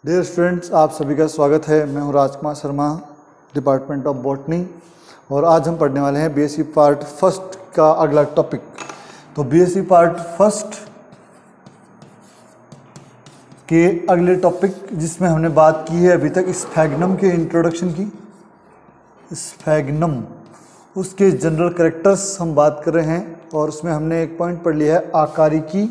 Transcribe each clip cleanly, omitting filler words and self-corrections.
Dear students, आप सभी का स्वागत है। मैं हूं Rajkumar Sharma, department of botany, और आज हम पढ़ने वाले हैं बीएससी पार्ट फर्स्ट का अगला टॉपिक। तो बीएससी पार्ट फर्स्ट के अगले टॉपिक जिसमें हमने बात की है अभी तक स्फैग्नम के इंट्रोडक्शन की। स्फैग्नम, उसके जनरल कैरेक्टर्स हम बात कर रहे हैं, और उसमें हमने एक पॉइंट पढ़ लिया है आकारिकी।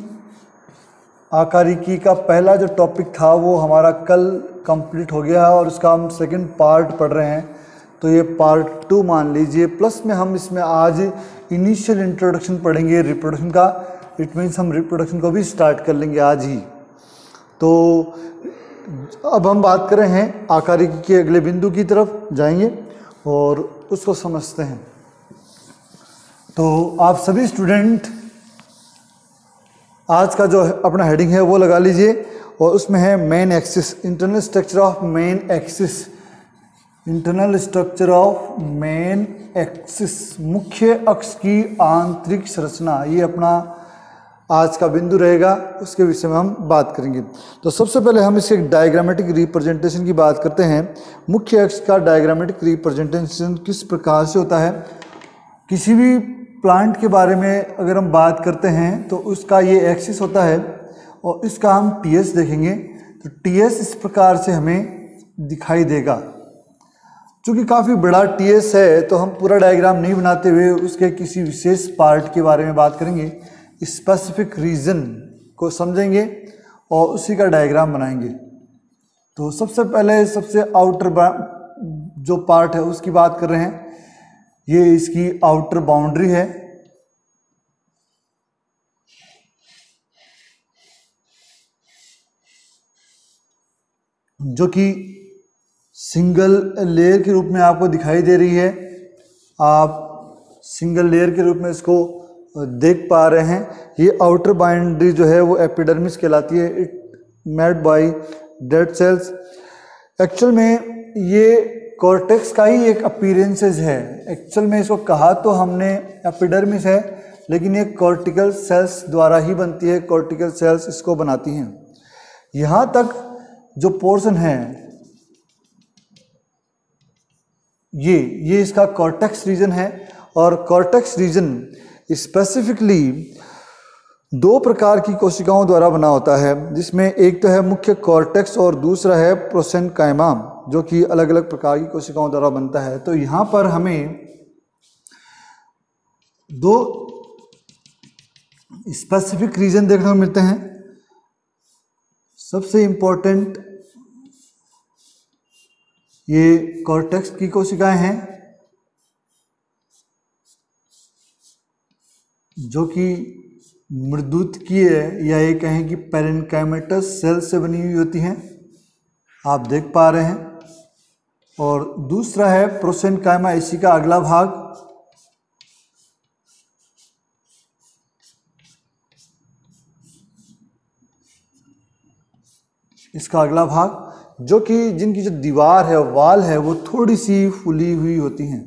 आकारिकी का पहला जो टॉपिक था वो हमारा कल कंप्लीट हो गया है, और उसका हम सेकंड पार्ट पढ़ रहे हैं। तो ये पार्ट 2 मान लीजिए। प्लस में हम इसमें आज इनिशियल इंट्रोडक्शन पढ़ेंगे रिप्रोडक्शन का। इट मीन्स हम रिप्रोडक्शन को भी स्टार्ट कर लेंगे आज ही। तो अब हम बात कर रहे हैं आकारिकी के अगले बिंदु की तरफ जाएंगे और उसको समझते हैं। तो आप सभी स्टूडेंट आज का जो अपना हेडिंग है वो लगा लीजिए, और उसमें है main axis, internal structure of main axis. Internal structure of main axis, मुख्य अक्ष की आंतरिक संरचना, ये अपना आज का बिंदु रहेगा। उसके विषय में हम बात करेंगे। तो सबसे पहले हम इसके डायग्रामेटिक रिप्रेजेंटेशन की बात करते हैं। मुख्य अक्ष का डायग्रामेटिक रिप्रेजेंटेशन किस प्रकार से होता है? किसी भी प्लांट के बारे में अगर हम बात करते हैं तो उसका ये एक्सिस होता है, और इसका हम टीएस देखेंगे। तो टीएस इस प्रकार से हमें दिखाई देगा। चूँकि काफ़ी बड़ा टीएस है तो हम पूरा डायग्राम नहीं बनाते हुए उसके किसी विशेष पार्ट के बारे में बात करेंगे, स्पेसिफिक रीजन को समझेंगे और उसी का डायग्राम बनाएंगे। तो सबसे पहले सबसे आउटर जो पार्ट है उसकी बात कर रहे हैं। ये इसकी आउटर बाउंड्री है, जो कि सिंगल लेयर के रूप में आपको दिखाई दे रही है। आप सिंगल लेयर के रूप में इसको देख पा रहे हैं। ये आउटर बाउंड्री जो है वो एपिडर्मिस कहलाती है। It made by dead cells. Actual में ये कॉर्टेक्स का ही एक अपीयरेंसेस है। एक्चुअल में इसको कहा तो हमने एपिडर्मिस है, लेकिन ये कॉर्टिकल सेल्स द्वारा ही बनती है। कॉर्टिकल सेल्स इसको बनाती हैं। यहाँ तक जो पोर्शन है ये इसका कॉर्टेक्स रीजन है। और कॉर्टेक्स रीजन स्पेसिफिकली 2 प्रकार की कोशिकाओं द्वारा बना होता है, जिसमें एक तो है मुख्य कॉर्टेक्स और दूसरा है प्रोसेनकाइमा, जो कि अलग अलग प्रकार की कोशिकाओं द्वारा बनता है। तो यहाँ पर हमें 2 स्पेसिफिक रीजन देखने को मिलते हैं। सबसे इम्पोर्टेंट ये कॉर्टेक्स की कोशिकाएं हैं, जो कि मृदुतकीय या ये कहें कि पैरेन्काइमेटस सेल से बनी हुई होती हैं, आप देख पा रहे हैं। और दूसरा है प्रोसेनकाइमा, इसी का अगला भाग। इसका अगला भाग जो कि जिनकी जो दीवार है, वाल है, वो थोड़ी सी फूली हुई होती हैं,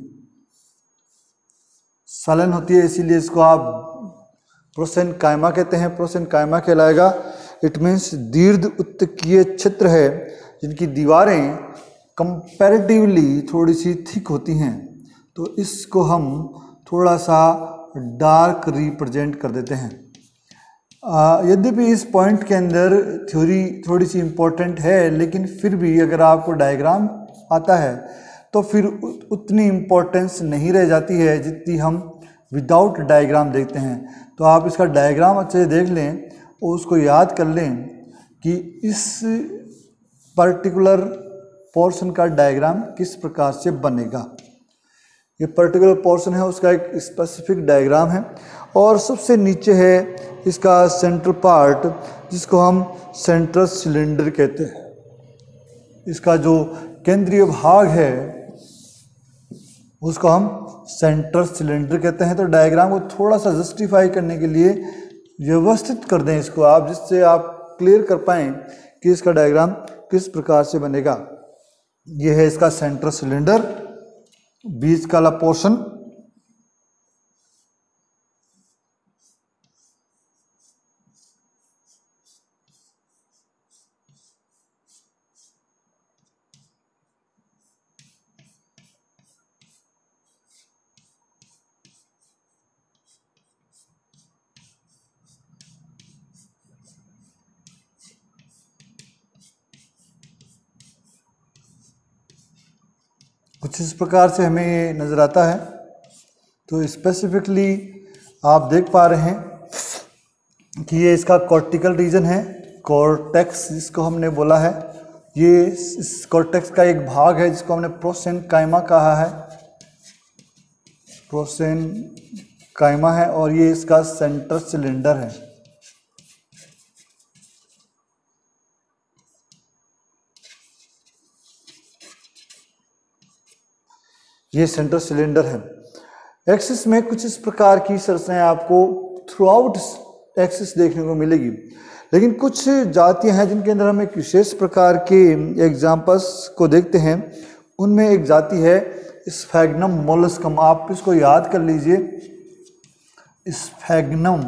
सलन होती है, इसीलिए इसको आप प्रोसेनकाइमा कहते हैं। प्रोसेनकाइमा कहलाएगा। इट मीन्स दीर्घ उत्तकीय क्षेत्र है जिनकी दीवारें कंपैरेटिवली थोड़ी सी थिक होती हैं। तो इसको हम थोड़ा सा डार्क रिप्रेजेंट कर देते हैं। यद्यपि इस पॉइंट के अंदर थ्योरी थोड़ी सी इम्पोर्टेंट है, लेकिन फिर भी अगर आपको डायग्राम आता है तो फिर उतनी इम्पोर्टेंस नहीं रह जाती है जितनी हम विदाउट डायग्राम देखते हैं। तो आप इसका डायग्राम अच्छे से देख लें और उसको याद कर लें कि इस पर्टिकुलर पोर्शन का डायग्राम किस प्रकार से बनेगा। ये पर्टिकुलर पोर्शन है, उसका एक स्पेसिफिक डायग्राम है। और सबसे नीचे है इसका सेंट्रल पार्ट, जिसको हम सेंट्रल सिलेंडर कहते हैं। इसका जो केंद्रीय भाग है उसको हम सेंट्रल सिलेंडर कहते हैं। तो डायग्राम को थोड़ा सा जस्टिफाई करने के लिए व्यवस्थित कर दें इसको आप, जिससे आप क्लियर कर पाएँ कि इसका डायग्राम किस प्रकार से बनेगा। ये है इसका सेंट्रल सिलेंडर, बीच का पोर्शन। कुछ इस प्रकार से हमें ये नज़र आता है। तो स्पेसिफिकली आप देख पा रहे हैं कि ये इसका कॉर्टिकल रीजन है, कॉर्टेक्स जिसको हमने बोला है। ये इस कॉर्टेक्स का एक भाग है जिसको हमने प्रोसेनकाइमा कहा है, प्रोसेनकाइमा है, और ये इसका सेंटर सिलेंडर है। ये सेंटर सिलेंडर है। एक्सिस में कुछ इस प्रकार की संरचनाएं आपको थ्रू आउट एक्सिस देखने को मिलेगी, लेकिन कुछ जातियां हैं जिनके अंदर हम एक विशेष प्रकार के एग्जाम्पल्स को देखते हैं। उनमें एक जाति है स्फैग्नम मोलस्कम। आप इसको याद कर लीजिए, स्फैग्नम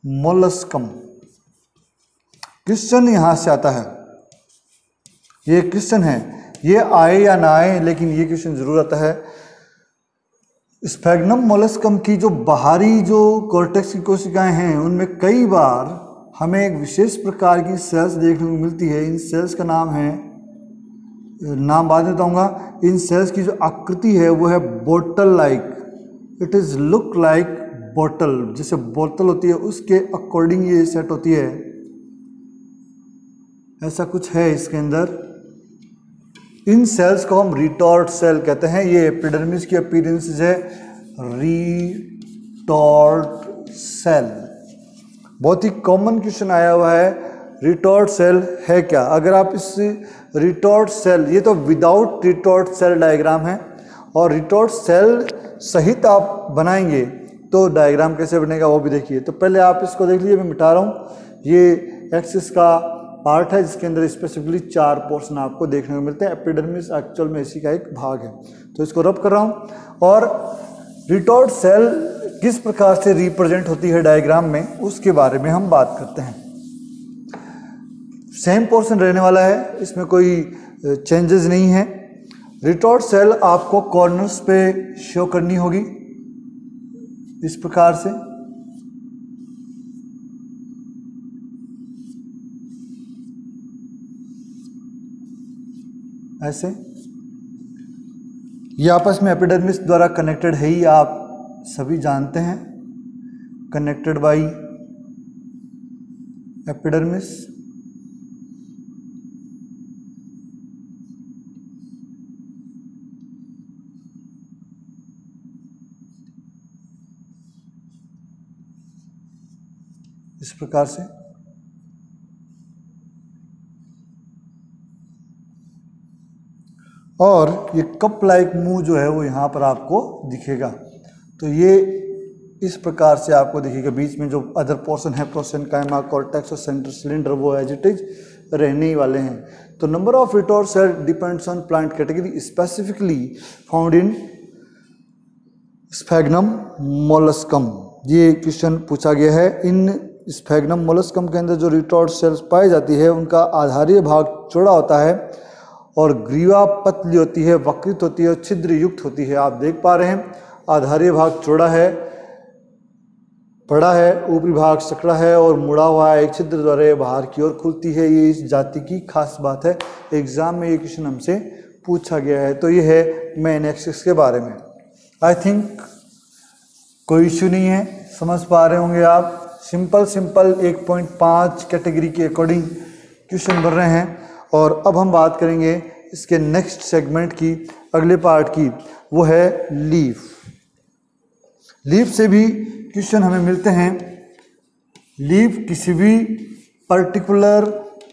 मोलस्कम। क्वेश्चन यहां से आता है, ये क्वेश्चन है, ये आए या ना आए लेकिन ये क्वेश्चन जरूर आता है। स्फैग्नम मोलस्कम की जो बाहरी जो कॉर्टेक्स की कोशिकाएं हैं उनमें कई बार हमें एक विशेष प्रकार की सेल्स देखने को मिलती है। इन सेल्स का नाम है, नाम बाद में बताऊंगा। इन सेल्स की जो आकृति है वो है बोतल like, it is look like बोतल, जैसे बोतल होती है उसके अकॉर्डिंग ये सेट होती है, ऐसा कुछ है इसके अंदर। इन सेल्स को हम रिटॉर्ट सेल कहते हैं। ये एपिडर्मिस की अपीयरेंस है, रिटॉर्ट सेल। बहुत ही कॉमन क्वेश्चन आया हुआ है, रिटॉर्ट सेल है क्या। अगर आप इस रिटॉर्ट सेल, ये तो विदाउट रिटॉर्ट सेल डायग्राम है, और रिटॉर्ट सेल सहित आप बनाएंगे तो डायग्राम कैसे बनेगा वो भी देखिए। तो पहले आप इसको देख लीजिए, मैं मिटा रहा हूँ। ये एक्सिस का पार्ट है जिसके अंदर स्पेसिफिकली 4 पोर्शन आपको देखने को मिलते हैं। एपिडर्मिस एक्चुअल में इसी का एक भाग है। तो इसको रब कर रहा हूँ, और रिटॉर्ट सेल किस प्रकार से रिप्रेजेंट होती है डायग्राम में उसके बारे में हम बात करते हैं। सेम पोर्शन रहने वाला है, इसमें कोई चेंजेस नहीं है। रिटॉर्ट सेल आपको कॉर्नर्स पे शो करनी होगी इस प्रकार से। ऐसे ये आपस में एपिडर्मिस द्वारा कनेक्टेड है ही, आप सभी जानते हैं, कनेक्टेड बाय एपिडर्मिस। इस प्रकार से और ये कप लाइक मुंह जो है वो यहाँ पर आपको दिखेगा। तो ये इस प्रकार से आपको दिखेगा। बीच में जो अदर पोर्शन है, प्रोसेनकाइमा, कॉर्टेक्स और सेंटर सिलेंडर, वो एज इट इज रहने ही वाले हैं। तो number of retort cell depends on plant category, specifically found in sphagnum molluscum. ये क्वेश्चन पूछा गया है। इन स्फैग्नम मोलस्कम के अंदर जो रिटॉर्ट सेल्स पाई जाती है उनका आधारीय भाग चौड़ा होता है और ग्रीवा पतली होती है, वक्रित होती है और छिद्र युक्त होती है। आप देख पा रहे हैं आधारीय भाग चौड़ा है, बड़ा है, ऊपरी भाग सकड़ा है और मुड़ा हुआ है, एक छिद्र द्वारा बाहर की ओर खुलती है। ये इस जाति की खास बात है। एग्जाम में ये क्वेश्चन हमसे पूछा गया है। तो ये है मेन एक्सिस के बारे में। आई थिंक कोई इश्यू नहीं है, समझ पा रहे होंगे आप। सिंपल 1.5 कैटेगरी के अकॉर्डिंग क्वेश्चन बन रहे हैं। और अब हम बात करेंगे इसके नेक्स्ट सेगमेंट की, अगले पार्ट की, वो है लीफ। लीफ से भी क्वेश्चन हमें मिलते हैं। लीफ किसी भी पर्टिकुलर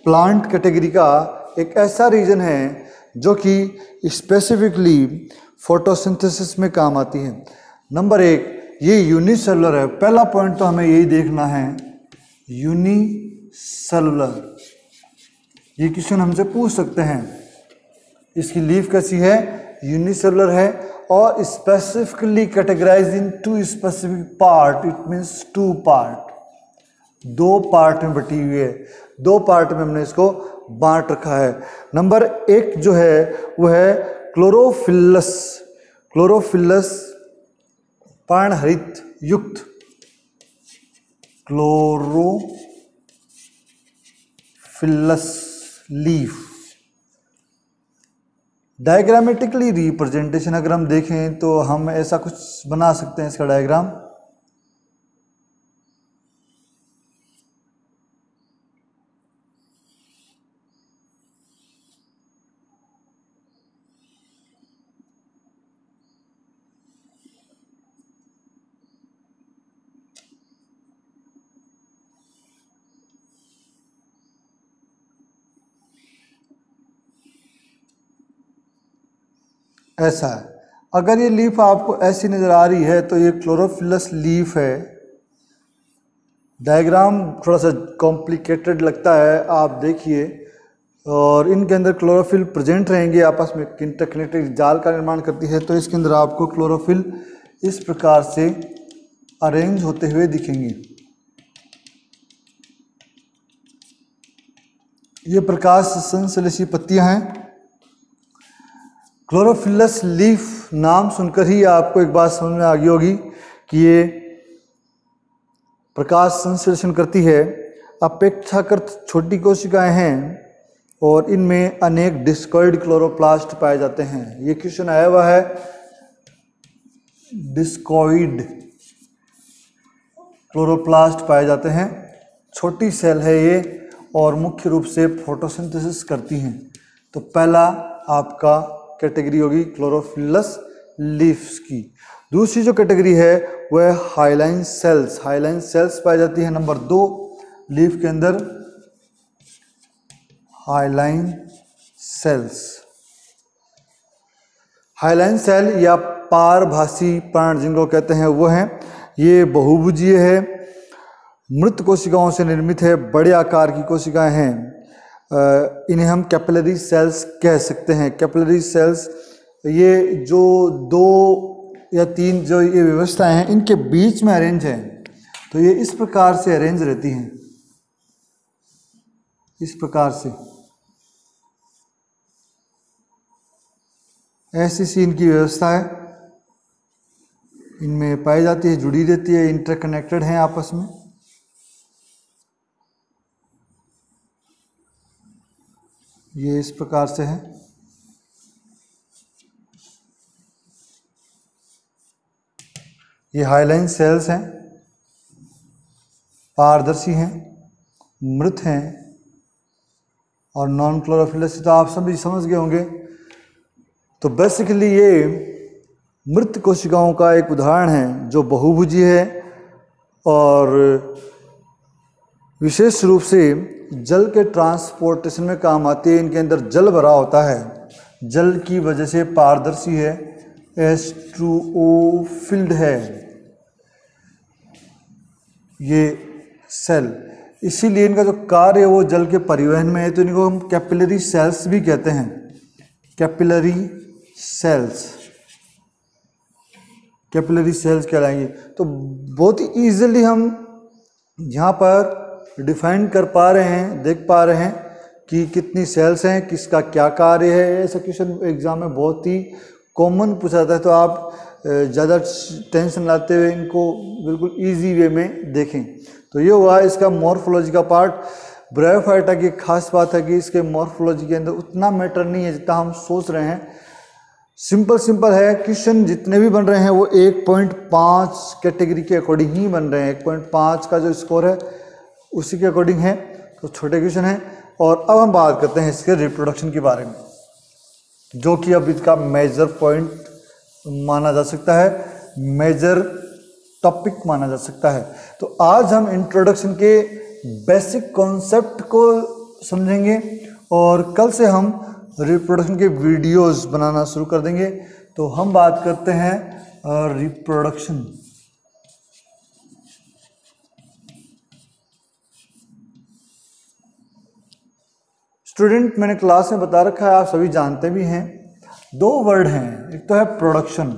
प्लांट कैटेगरी का एक ऐसा रीजन है जो कि स्पेसिफिकली फोटोसिंथेसिस में काम आती है। नंबर 1, ये यूनिसेलुलर है। पहला पॉइंट तो हमें यही देखना है, यूनिसेलुलर। ये क्वेश्चन हमसे पूछ सकते हैं, इसकी लीफ कैसी है, यूनिसेलुलर है और specifically categorize in 2 specific part, it means 2 part, 2 part में बटी हुई है। 2 पार्ट में हमने इसको बांट रखा है। नंबर 1 जो है वो है क्लोरोफिलस। क्लोरोफिलस पर्णहरित युक्त, क्लोरोफिलस लीफ। डायग्रामेटिकली रिप्रेजेंटेशन अगर हम देखें तो हम ऐसा कुछ बना सकते हैं इसका डायग्राम। ऐसा है, अगर ये लीफ आपको ऐसी नज़र आ रही है तो ये क्लोरोफिलस लीफ है। डायग्राम थोड़ा सा कॉम्प्लिकेटेड लगता है, आप देखिए, और इनके अंदर क्लोरोफिल प्रेजेंट रहेंगे, आपस में इंटरकनेक्टेड जाल का निर्माण करती है। तो इसके अंदर आपको क्लोरोफिल इस प्रकार से अरेंज होते हुए दिखेंगे। ये प्रकाश संश्लेषी पत्तियां हैं। क्लोरोफिलस लीफ नाम सुनकर ही आपको एक बात समझ में आ गई होगी कि ये प्रकाश संश्लेषण करती है। अपेक्षाकृत छोटी कोशिकाएं हैं और इनमें अनेक डिस्कॉइड क्लोरोप्लास्ट पाए जाते हैं। ये क्वेश्चन आया हुआ है, डिस्कॉइड क्लोरोप्लास्ट पाए जाते हैं। छोटी सेल है ये और मुख्य रूप से फोटोसिंथेसिस करती हैं। तो पहला आपका कैटेगरी होगी क्लोरोफिलस लीव्स की। दूसरी जो कैटेगरी है वह हाइलाइन सेल्स। हाइलाइन सेल्स पाई जाती है नंबर 2 लीफ के अंदर, हाइलाइन सेल्स। हाइलाइन सेल या पारभासी प्राण जिनको कहते हैं वो हैं। ये बहुभुजीय है, मृत कोशिकाओं से निर्मित है, बड़े आकार की कोशिकाएं हैं। इन्हें हम कैपिलरी सेल्स कह सकते हैं। कैपिलरी सेल्स ये जो 2 या 3 जो ये व्यवस्थाएं हैं इनके बीच में अरेंज हैं। तो ये इस प्रकार से अरेंज रहती हैं, इस प्रकार से ऐसी सी इनकी व्यवस्था है, इनमें पाई जाती है, जुड़ी रहती है, इंटरकनेक्टेड हैं आपस में। ये इस प्रकार से है। ये हाइलाइन सेल्स हैं, पारदर्शी हैं, मृत हैं और नॉन क्लोरोफिलस। तो आप सभी समझ गए होंगे। तो बेसिकली ये मृत कोशिकाओं का एक उदाहरण है जो बहुभुजी है और विशेष रूप से जल के ट्रांसपोर्टेशन में काम आती है। इनके अंदर जल भरा होता है, जल की वजह से पारदर्शी है, H2O फिल्ड है ये सेल। इसीलिए इनका जो कार्य है वो जल के परिवहन में है। तो इनको हम कैपिलरी सेल्स भी कहते हैं, कैपिलरी सेल्स, कैपिलरी सेल्स कहलाएंगे। तो बहुत ही ईजिली हम यहाँ पर डिफाइन कर पा रहे हैं, देख पा रहे हैं कि कितनी सेल्स हैं, किसका क्या कार्य है। ऐसा क्वेश्चन एग्जाम में बहुत ही कॉमन पूछा जाता है। तो आप ज़्यादा टेंशन लाते हुए इनको बिल्कुल इजी वे में देखें। तो ये हुआ इसका मॉर्फोलॉजी का पार्ट। ब्रायोफाइटा की खास बात है कि इसके मॉर्फोलॉजी के अंदर उतना मैटर नहीं है जितना हम सोच रहे हैं। सिंपल है। क्वेश्चन जितने भी बन रहे हैं वो 1.5 कैटेगरी के अकॉर्डिंग ही बन रहे हैं। 1.5 का जो स्कोर है उसी के अकॉर्डिंग है। तो छोटे क्वेश्चन हैं। और अब हम बात करते हैं इसके रिप्रोडक्शन के बारे में, जो कि अब इसका मेजर पॉइंट माना जा सकता है, मेजर टॉपिक माना जा सकता है। तो आज हम इंट्रोडक्शन के बेसिक कॉन्सेप्ट को समझेंगे और कल से हम रिप्रोडक्शन के वीडियोस बनाना शुरू कर देंगे। तो हम बात करते हैं रिप्रोडक्शन। स्टूडेंट, मैंने क्लास में बता रखा है, आप सभी जानते भी हैं। 2 वर्ड हैं, एक तो है प्रोडक्शन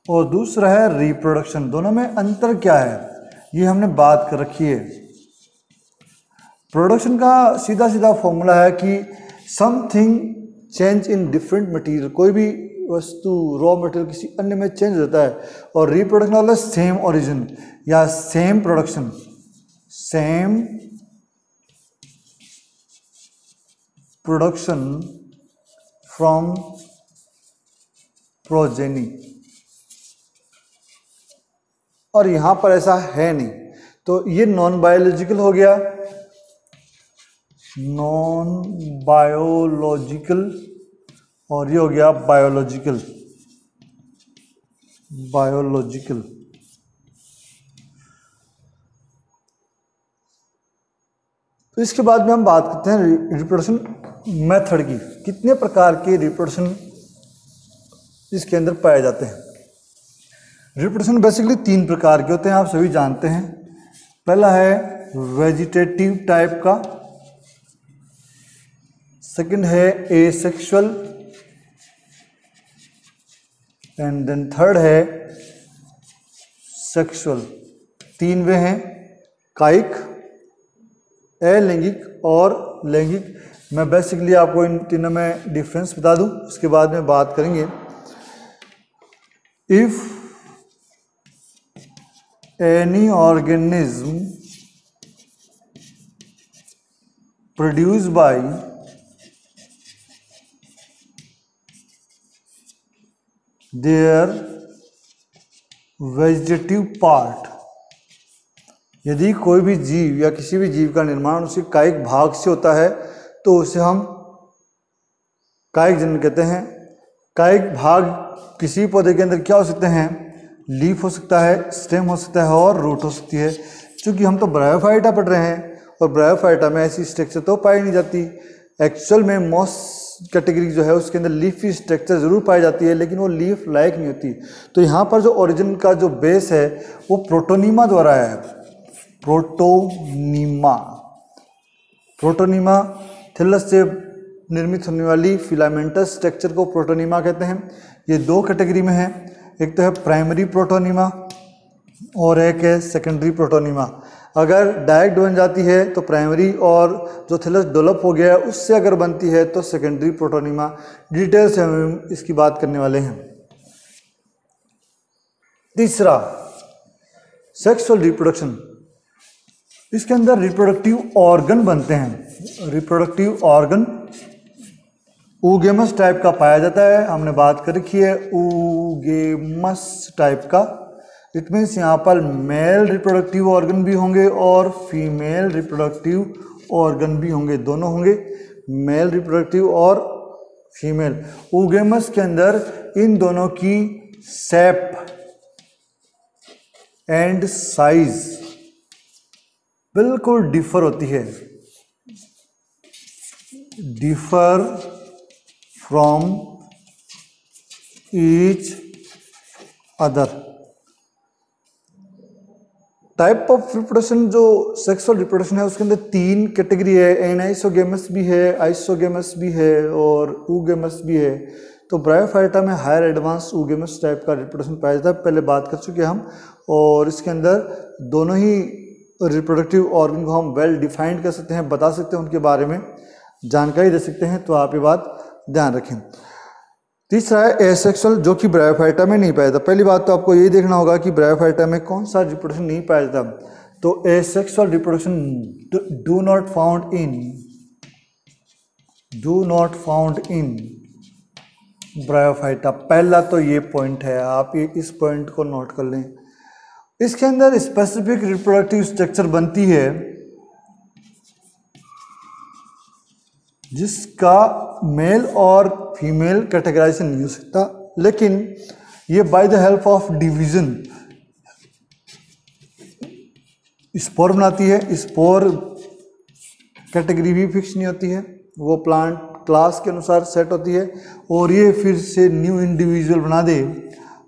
और दूसरा है रिप्रोडक्शन। दोनों में अंतर क्या है ये हमने बात कर रखी है। प्रोडक्शन का सीधा सीधा फॉर्मूला है कि something change in different material, कोई भी वस्तु रॉ मटेरियल किसी अन्य में चेंज होता है। और रिप्रोडक्शन वाला सेम ओरिजिन या same production, same production from progeny, और यहां पर ऐसा है नहीं, तो ये नॉन बायोलॉजिकल हो गया, नॉन बायोलॉजिकल, और ये हो गया बायोलॉजिकल, बायोलॉजिकल। तो इसके बाद में हम बात करते हैं रिप्रोडक्शन मेथड की, कितने प्रकार के रिप्रोडक्शन इसके अंदर पाए जाते हैं। रिप्रोडक्शन बेसिकली 3 प्रकार के होते हैं, आप सभी जानते हैं। पहला है वेजिटेटिव टाइप का, सेकंड है एसेक्सुअल, एंड देन थर्ड है सेक्सुअल। 3 वे हैं, कायिक, अलैंगिक और लैंगिक। मैं बेसिकली आपको इन तीनों में डिफरेंस बता दूं, उसके बाद में बात करेंगे। If any organism produce by there vegetative part, यदि कोई भी जीव या किसी भी जीव का निर्माण उसके कायिक भाग से होता है तो उसे हम कायिक जनन कहते हैं। कायिक भाग किसी पौधे के अंदर क्या हो सकते हैं, लीफ हो सकता है, स्टेम हो सकता है और रूट हो सकती है। क्योंकि हम तो ब्रायोफाइटा पढ़ रहे हैं और ब्रायोफाइटा में ऐसी स्ट्रक्चर तो पाई नहीं जाती। एक्चुअल में मोस्ट कैटेगरी जो है उसके अंदर लीफी स्ट्रक्चर जरूर पाई जाती है, लेकिन वो लीफ लायक नहीं होती। तो यहाँ पर जो ओरिजिन का जो बेस है वो प्रोटोनीमा द्वारा है, प्रोटोनीमा। प्रोटोनीमा थिलस से निर्मित होने वाली फिलामेंटस स्ट्रक्चर को प्रोटोनीमा कहते हैं। ये 2 कैटेगरी में है, एक तो है प्राइमरी प्रोटोनीमा और एक है सेकेंडरी प्रोटोनीमा। अगर डायरेक्ट बन जाती है तो प्राइमरी, और जो थिलस डेवलप हो गया है उससे अगर बनती है तो सेकेंडरी प्रोटोनीमा। डिटेल से हम इसकी बात करने वाले हैं। तीसरा, सेक्सुअल रिप्रोडक्शन। इसके अंदर रिप्रोडक्टिव ऑर्गन बनते हैं। रिप्रोडक्टिव ऑर्गन ऊगेमस टाइप का पाया जाता है, हमने बात कर रखी है ऊगेमस टाइप का। इट मीन्स यहाँ पर मेल रिप्रोडक्टिव ऑर्गन भी होंगे और फीमेल रिप्रोडक्टिव ऑर्गन भी होंगे, दोनों होंगे, मेल रिप्रोडक्टिव और फीमेल। ऊगेमस के अंदर इन दोनों की शेप एंड साइज बिल्कुल डिफर होती है, differ from each other. Type of reproduction जो सेक्सुअल रिप्रोडक्शन है उसके अंदर 3 कैटेगरी है, एनाइसोगेमस भी है, आइसोगेमस भी है और ऊगेमस भी है। तो ब्रायोफाइटा में हायर एडवांस ऊगेमस टाइप का रिप्रोडक्शन पाया जाता है, पहले बात कर चुके हम। और इसके अंदर दोनों ही रिप्रोडक्टिव ऑर्गन को हम वेल डिफाइंड कर सकते हैं, बता सकते हैं, उनके बारे में जानकारी दे सकते हैं। तो आप ये बात ध्यान रखें। तीसरा है एसेक्सुअल, जो कि ब्रायोफाइटा में नहीं पाया जाता। पहली बात तो आपको ये देखना होगा कि ब्रायोफाइटा में कौन सा रिप्रोडक्शन नहीं पाया जाता। तो asexual reproduction do not found in bryophyta. पहला तो ये पॉइंट है, आप ये इस पॉइंट को नोट कर लें। इसके अंदर स्पेसिफिक रिप्रोडक्टिव स्ट्रक्चर बनती है जिसका मेल और फीमेल कैटेगराइजेशन नहीं हो सकता, लेकिन ये by the help of division spore बनाती है। स्पोर कैटेगरी भी फिक्स नहीं होती है, वो प्लांट क्लास के अनुसार सेट होती है, और ये फिर से न्यू इंडिविजुअल बना दे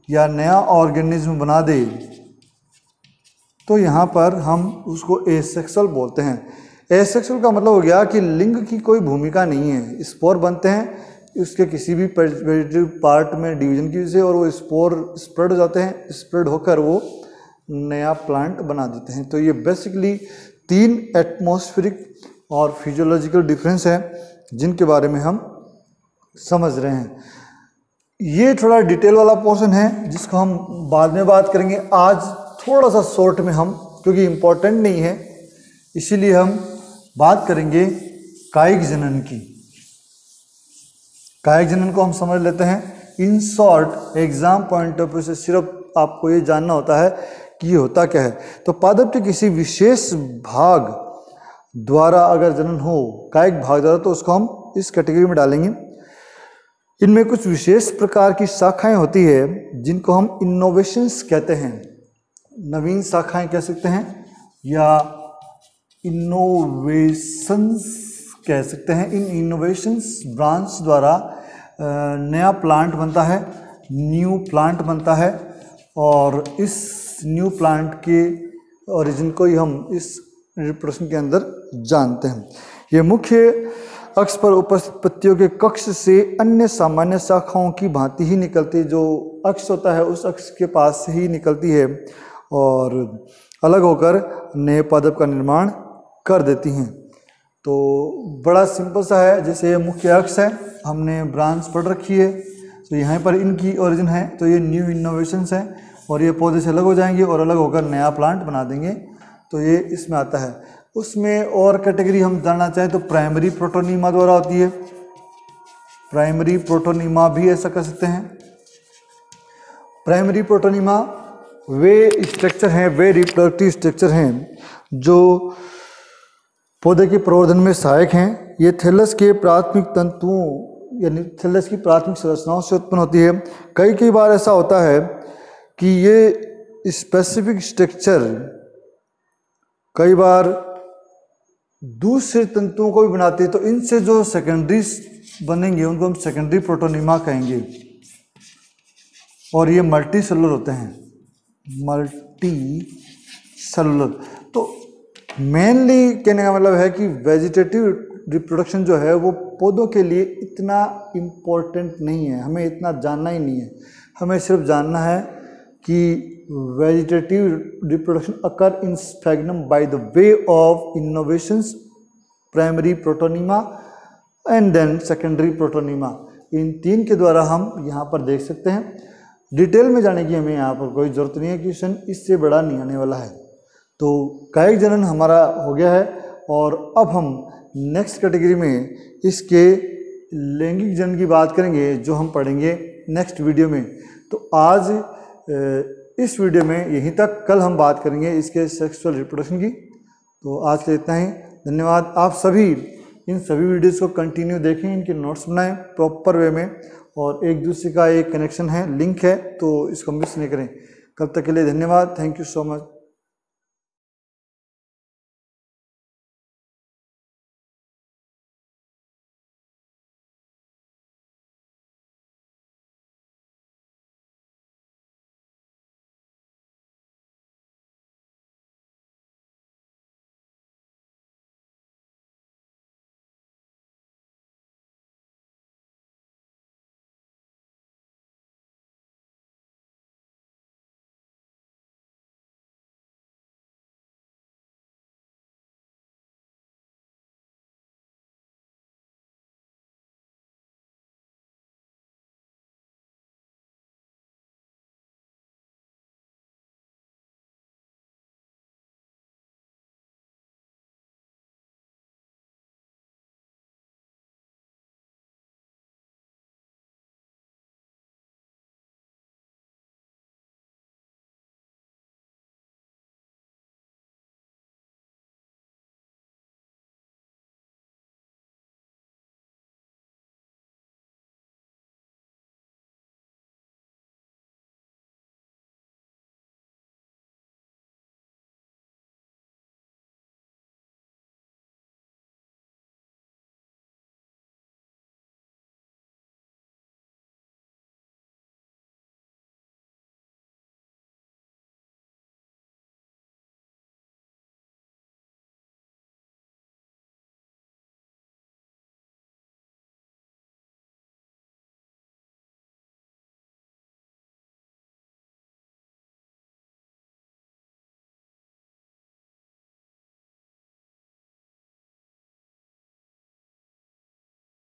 या नया ऑर्गेनिज्म बना दे तो यहाँ पर हम उसको एसेक्सुअल बोलते हैं। एसेक्सुअल का मतलब हो गया कि लिंग की कोई भूमिका नहीं है। स्पोर बनते हैं उसके किसी भी वेजिटेटिव पार्ट में डिवीजन की वजह से, और वो स्पोर स्प्रेड हो जाते हैं, स्प्रेड होकर वो नया प्लांट बना देते हैं। तो ये बेसिकली 3 एटमॉस्फेरिक और फिजियोलॉजिकल डिफरेंस है जिनके बारे में हम समझ रहे हैं। ये थोड़ा डिटेल वाला पोर्शन है जिसको हम बाद में बात करेंगे। आज थोड़ा सा शॉर्ट में हम, क्योंकि इम्पोर्टेंट नहीं है इसीलिए हम बात करेंगे कायिक जनन की। कायिक जनन को हम समझ लेते हैं। In short exam point of view से सिर्फ आपको ये जानना होता है कि ये होता क्या है। तो पादप के किसी विशेष भाग द्वारा अगर जनन हो, कायिक भाग द्वारा, तो उसको हम इस कैटेगरी में डालेंगे। इनमें कुछ विशेष प्रकार की शाखाएं होती है जिनको हम इनोवेशंस कहते हैं, नवीन शाखाएं कह सकते हैं या इनोवेशंस कह सकते हैं। इन इनोवेशंस ब्रांच द्वारा नया प्लांट बनता है, न्यू प्लांट बनता है, और इस न्यू प्लांट के ओरिजिन को ही हम इस रिप्रोडक्शन के अंदर जानते हैं। ये मुख्य अक्ष पर उपस्थित पत्तियों के कक्ष से अन्य सामान्य शाखाओं की भांति ही निकलती, जो अक्ष होता है उस अक्ष के पास से ही निकलती है और अलग होकर नए पादप का निर्माण कर देती हैं। तो बड़ा सिंपल सा है, जैसे ये मुख्य अक्ष है, हमने ब्रांच पढ़ रखी है, तो यहाँ पर इनकी ओरिजिन है, तो ये न्यू इनोवेशंस है और ये पौधे से अलग हो जाएंगे और अलग होकर नया प्लांट बना देंगे, तो ये इसमें आता है। उसमें और कैटेगरी हम जानना चाहें तो प्राइमरी प्रोटोनीमा द्वारा होती है, प्राइमरी प्रोटोनीमा भी ऐसा कर सकते हैं। प्राइमरी प्रोटोनीमा वे स्ट्रक्चर हैं, वे रिप्रोडक्टिव स्ट्रक्चर हैं जो पौधे के प्रवर्धन में सहायक हैं। ये थैलस के प्राथमिक तंतुओं यानी थैलस की प्राथमिक संरचनाओं से उत्पन्न होती है। कई बार ऐसा होता है कि ये स्पेसिफिक स्ट्रक्चर कई बार दूसरे तंतुओं को भी बनाती है, तो इनसे जो सेकेंडरी बनेंगे उनको हम सेकेंडरी प्रोटोनीमा कहेंगे, और ये मल्टी सेलुलर होते हैं, मल्टी सेलुलर। तो मेनली कहने का मतलब है कि वेजिटेटिव रिप्रोडक्शन जो है वो पौधों के लिए इतना इम्पोर्टेंट नहीं है, हमें इतना जानना ही नहीं है। हमें सिर्फ जानना है कि vegetative reproduction occur in sphagnum by the way of innovations, primary protonema and then secondary protonema. इन तीन के द्वारा हम यहाँ पर देख सकते हैं। डिटेल में जाने की हमें यहाँ पर कोई ज़रूरत नहीं है, क्वेश्चन इससे बड़ा नहीं आने वाला है। तो कायिक जनन हमारा हो गया है और अब हम नेक्स्ट कैटेगरी में इसके लैंगिक जनन की बात करेंगे, जो हम पढ़ेंगे नेक्स्ट वीडियो में। तो आज इस वीडियो में यहीं तक, कल हम बात करेंगे इसके सेक्सुअल रिप्रोडक्शन की। तो आज के इतना ही, धन्यवाद। आप सभी इन सभी वीडियोस को कंटिन्यू देखें, इनके नोट्स बनाएं प्रॉपर वे में, और एक दूसरे का एक कनेक्शन है, लिंक है, तो इसको मिस नहीं करें। कल तक के लिए धन्यवाद। Thank you so much.